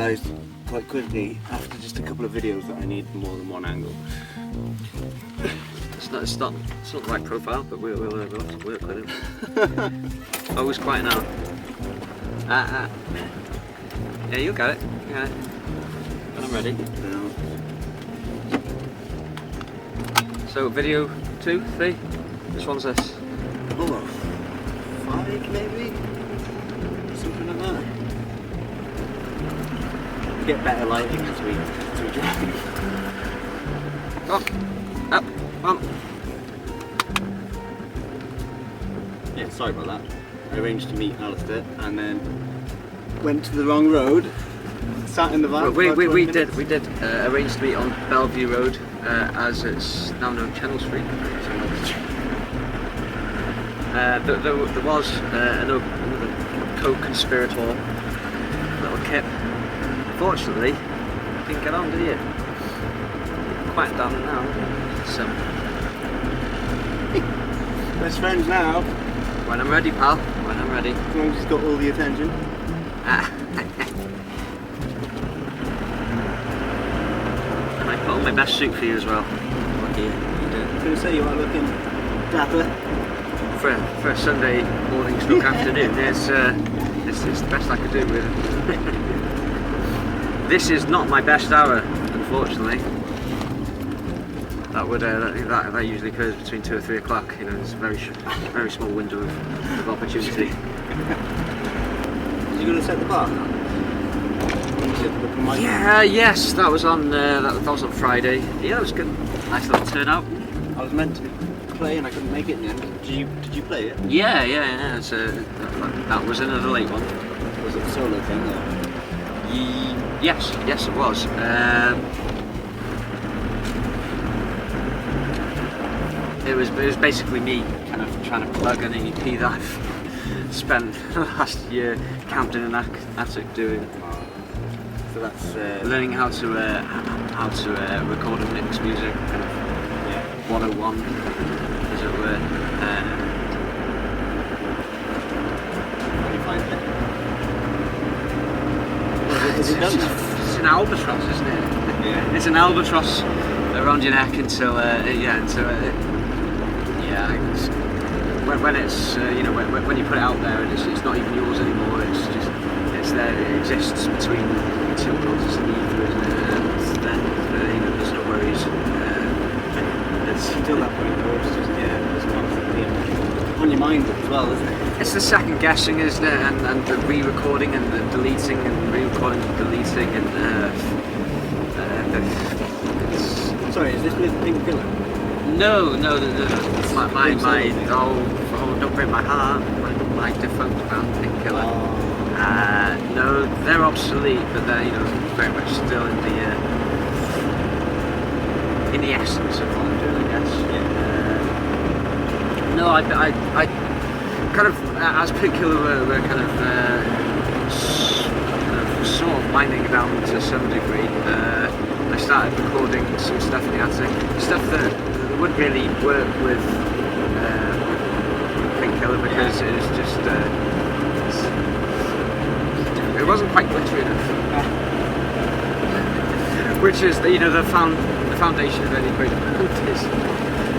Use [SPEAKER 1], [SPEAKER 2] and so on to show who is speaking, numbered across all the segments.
[SPEAKER 1] realised quite quickly after just a couple of videos that I need more than one angle.
[SPEAKER 2] It's not the right profile, but we'll have to work with it. Oh, it's quiet now. Yeah, you got it. Yeah. When I'm ready.
[SPEAKER 1] No.
[SPEAKER 2] So video 2, 3. Which one's this?
[SPEAKER 1] Oh, 5 maybe? Something like that. Get better lighting as we drive.
[SPEAKER 2] Up, on.
[SPEAKER 1] Yeah, sorry about that. I arranged to meet Alistair and then went to the wrong road. Sat in the van.
[SPEAKER 2] We did arrange to meet on Bellevue Road, as it's now known Channel Street. There was another co-conspirator, little Kip. Fortunately, didn't get on, did you? Quite down now. So,
[SPEAKER 1] best friends now.
[SPEAKER 2] When I'm ready, pal. When I'm ready.
[SPEAKER 1] As long as he's got all the attention.
[SPEAKER 2] And I put on my best suit for you as well. Lucky you.
[SPEAKER 1] I was going to say you are looking dapper.
[SPEAKER 2] For a Sunday morning stroke afternoon, it's the best I could do with it. This is not my best hour, unfortunately. That would that usually occurs between 2 or 3 o'clock. You know, it's a very small window of opportunity.
[SPEAKER 1] You going to set the bar?
[SPEAKER 2] Yeah, yes, that was on that was on Friday. Yeah, it was good. Nice little turnout.
[SPEAKER 1] I was meant to play and I couldn't make it in the end. Did you play it?
[SPEAKER 2] Yeah. That was another late one.
[SPEAKER 1] Was it a solo thing or?
[SPEAKER 2] Yes, it was. It was basically me kind of trying to plug an EP that I've spent the last year camped in an attic doing.
[SPEAKER 1] So that's
[SPEAKER 2] learning how to record and mix music, kind of 101, as it were.
[SPEAKER 1] How do you find it? Is it done?
[SPEAKER 2] It's an albatross, isn't it?
[SPEAKER 1] Yeah.
[SPEAKER 2] It's an albatross around your neck until when it's when you put it out there and it's not even yours anymore. It's there. It exists between 2 worlds. It's an ether, isn't it? And then there's no worries. It's
[SPEAKER 1] until that point, though, it's just it's constantly on your mind as well, isn't it?
[SPEAKER 2] It's the second guessing, isn't it? And the re-recording and the deleting and re-recording and deleting and
[SPEAKER 1] Sorry, is this with Pink Pillar?
[SPEAKER 2] No. My don't break my heart. My defunct band Pink Killer. No, they're obsolete, but they're very much still in the essence of what I'm doing, I guess. Yeah. No, I kind of as Pink Killer were kind of sort of winding down to some degree. I started recording some stuff in the attic, stuff that wouldn't really work with Pink Killer because it was just it wasn't quite glittery enough. Which is the foundation of any great band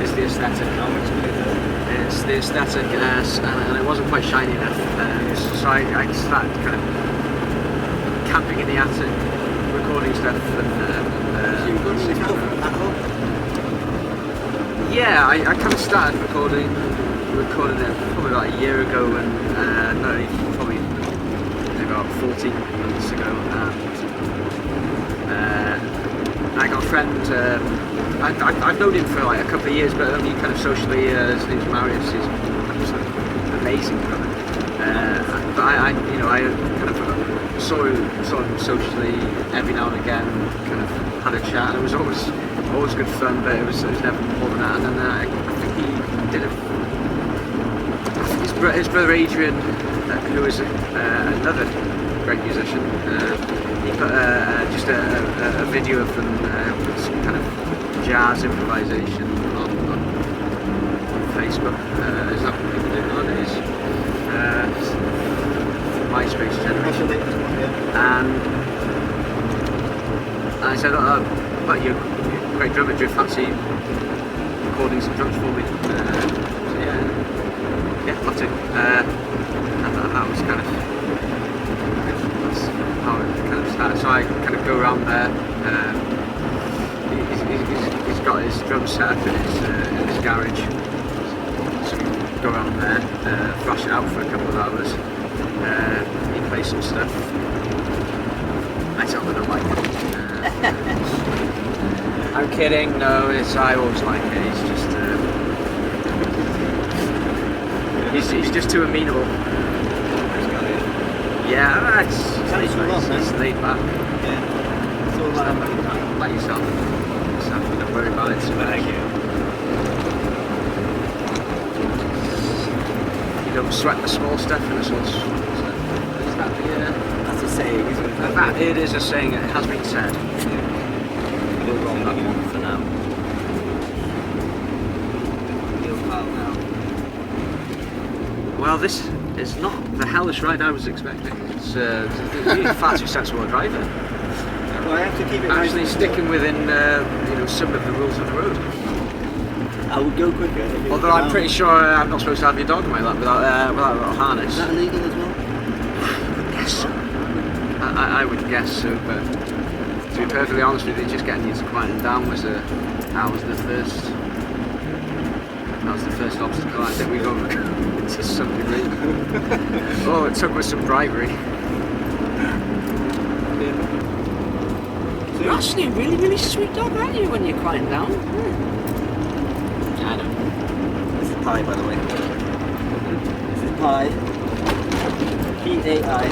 [SPEAKER 2] is the aesthetic. It's the aesthetic, and it wasn't quite shiny enough. So I started kind of camping in the attic, recording stuff, and yeah, I kind of started recording it probably about a year ago, and probably about 14 months ago. I got a friend. I've known him for like a couple of years, but only kind of socially. His name's Marius. He's absolutely amazing brother. But I kind of saw him socially every now and again. Kind of had a chat. It was always good fun, but it was never more than that. And then I think he did his brother Adrian, who is another great musician. He put just a video of them with some kind of jazz improvisation on Facebook. Is that what people do nowadays? MySpace generation. And And I said, but you're a great drummer, do you fancy recording some drums for me? So yeah, love to. And that was kind of, that's how it kind of started. So I kind of go around there. He's got his drum set up in his garage. So we go around there, thrash it out for a couple of hours. He plays some stuff. I tell him I don't like it. I'm kidding, no, I always like it. He's just too amenable. Yeah, it's laid back.
[SPEAKER 1] Yeah. It's all about
[SPEAKER 2] like yourself. Don't worry about it.
[SPEAKER 1] Thank you.
[SPEAKER 2] You don't sweat the small stuff and the small stuff. Is that
[SPEAKER 1] That's a saying, isn't it?
[SPEAKER 2] That it is a saying. It has been said. We'll roll that one for now. Well, this is not the hellish ride I was expecting. It's far too sensible a driver.
[SPEAKER 1] Well, I have to keep it
[SPEAKER 2] actually
[SPEAKER 1] nice
[SPEAKER 2] sticking within some of the rules of the road.
[SPEAKER 1] I would go quicker.
[SPEAKER 2] Although I'm pretty sure I'm not supposed to have your dog in my lap without a little harness.
[SPEAKER 1] Is that illegal as well?
[SPEAKER 2] Yes, so. I would guess so, but to be perfectly honest with you, just getting you to quiet him down was the first obstacle I think we've overcome to some degree. All it took was some bribery. You're actually a really, really sweet dog, aren't you, when you're quieting down? I know.
[SPEAKER 1] This is Pi, by the way. This is Pi. P-A-I.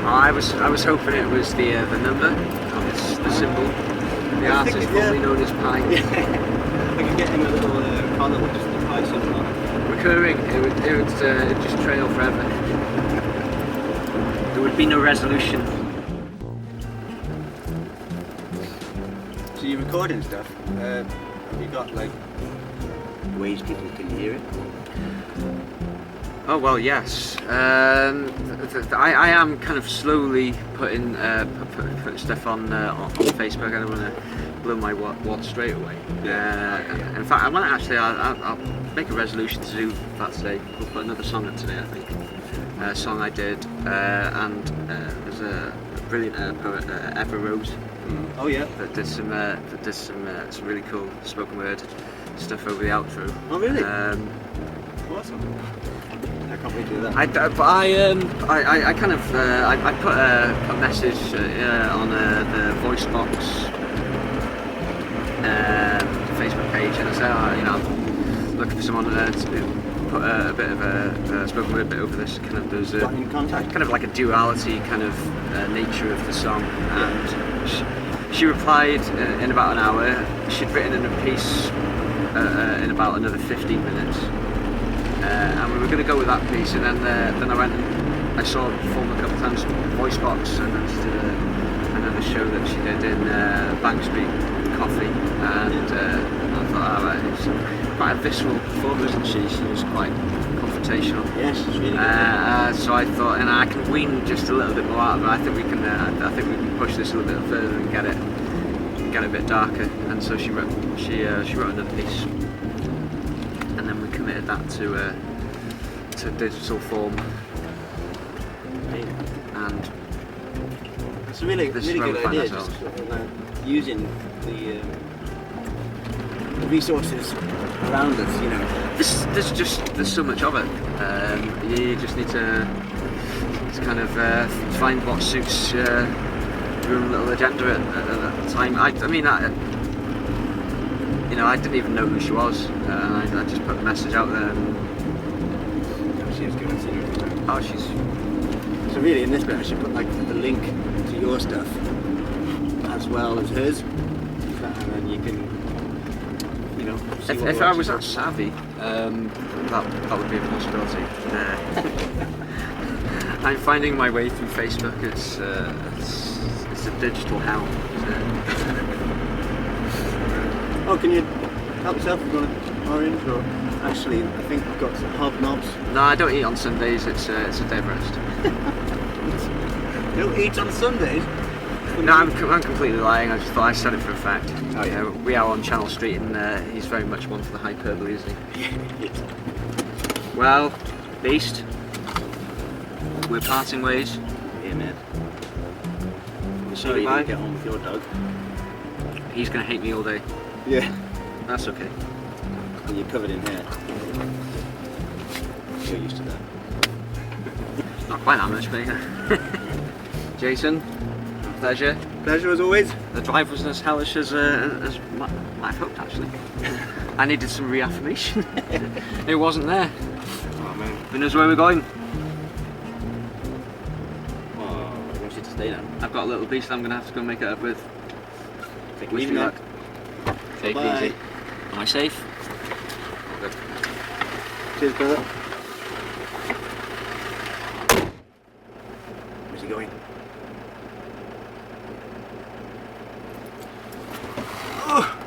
[SPEAKER 2] I was hoping it was the number, the symbol. The artist formerly known as Pi.
[SPEAKER 1] I could get him a little collar with just the Pi symbol on it.
[SPEAKER 2] Recurring, it would just trail forever. There would be no resolution.
[SPEAKER 1] So you're recording stuff. Have you got like ways people can hear it?
[SPEAKER 2] Oh well, yes. I am kind of slowly putting stuff on Facebook. I don't want to blow my wad straight away. In fact, I want to actually. I'll make a resolution to do that today. We'll put another song up today, I think. A song I did, and there's a brilliant poet, Evrah Rose.
[SPEAKER 1] Oh yeah.
[SPEAKER 2] That did some really cool spoken word stuff over the outro.
[SPEAKER 1] Oh really? Awesome. I can't wait to do that.
[SPEAKER 2] I kind of I put a message on the voice box Facebook page, and I said, I'm looking for someone to put a bit of a spoken word bit over this. Kind of there's
[SPEAKER 1] got in contact.
[SPEAKER 2] Kind of like a duality kind of nature of the song, and she replied in about an hour. She'd written in a piece in about another 15 minutes. And we were going to go with that piece, and then I went and I saw her perform a couple of times voice box, and then she did another show that she did in Banksby Coffee, and I thought, alright, it's quite a visceral performance, and she was quite confrontational.
[SPEAKER 1] Yes, she's really good.
[SPEAKER 2] So I thought, and I can wean just a little bit more out of it. I think we can push this a little bit further and get it a bit darker. And so she wrote another piece. And then we committed that to digital form, and
[SPEAKER 1] it's a really good idea. Just using the resources around us, you know.
[SPEAKER 2] There's so much of it. You just need to kind of find what suits your own little agenda at the time. I didn't even know who she was, and I just put the message out there.
[SPEAKER 1] She was good at singing.
[SPEAKER 2] Oh, she's.
[SPEAKER 1] So really, in this bit, I should put like the link to your stuff as well as hers, and then you can, see
[SPEAKER 2] If I was that savvy, that would be a possibility. I'm finding my way through Facebook. It's a digital hell.
[SPEAKER 1] Oh, can you help yourself with an orange, or actually, I think we've got some hobnobs.
[SPEAKER 2] No, I don't eat on Sundays. It's a day of rest.
[SPEAKER 1] You don't eat on Sundays? from
[SPEAKER 2] No,
[SPEAKER 1] you?
[SPEAKER 2] I'm completely lying. I just thought I said it for a fact.
[SPEAKER 1] Oh, yeah.
[SPEAKER 2] We are on Channel Street, and he's very much one for the hyperbole, isn't he?
[SPEAKER 1] Yes.
[SPEAKER 2] Well, Beast, we're parting ways.
[SPEAKER 1] Yeah, man. I'm
[SPEAKER 2] So
[SPEAKER 1] sorry you
[SPEAKER 2] goodbye.
[SPEAKER 1] didn't get on with your dog.
[SPEAKER 2] He's gonna hate me all day.
[SPEAKER 1] Yeah.
[SPEAKER 2] That's okay.
[SPEAKER 1] And you're covered in hair. You're used to that.
[SPEAKER 2] Not quite that much, but yeah. Jason, pleasure.
[SPEAKER 1] Pleasure as always.
[SPEAKER 2] The drive wasn't as hellish as I've hoped, actually. I needed some reaffirmation. It wasn't there.
[SPEAKER 1] Oh, man.
[SPEAKER 2] Who knows where we're going?
[SPEAKER 1] Oh, I want you to stay now.
[SPEAKER 2] I've got a little beast I'm going to have to go make it up with.
[SPEAKER 1] Take
[SPEAKER 2] Wish
[SPEAKER 1] it
[SPEAKER 2] me
[SPEAKER 1] easy,
[SPEAKER 2] luck. Take it
[SPEAKER 1] Bye.
[SPEAKER 2] easy. Am I safe? Good.
[SPEAKER 1] Cheers, brother. Where's he going? Oh.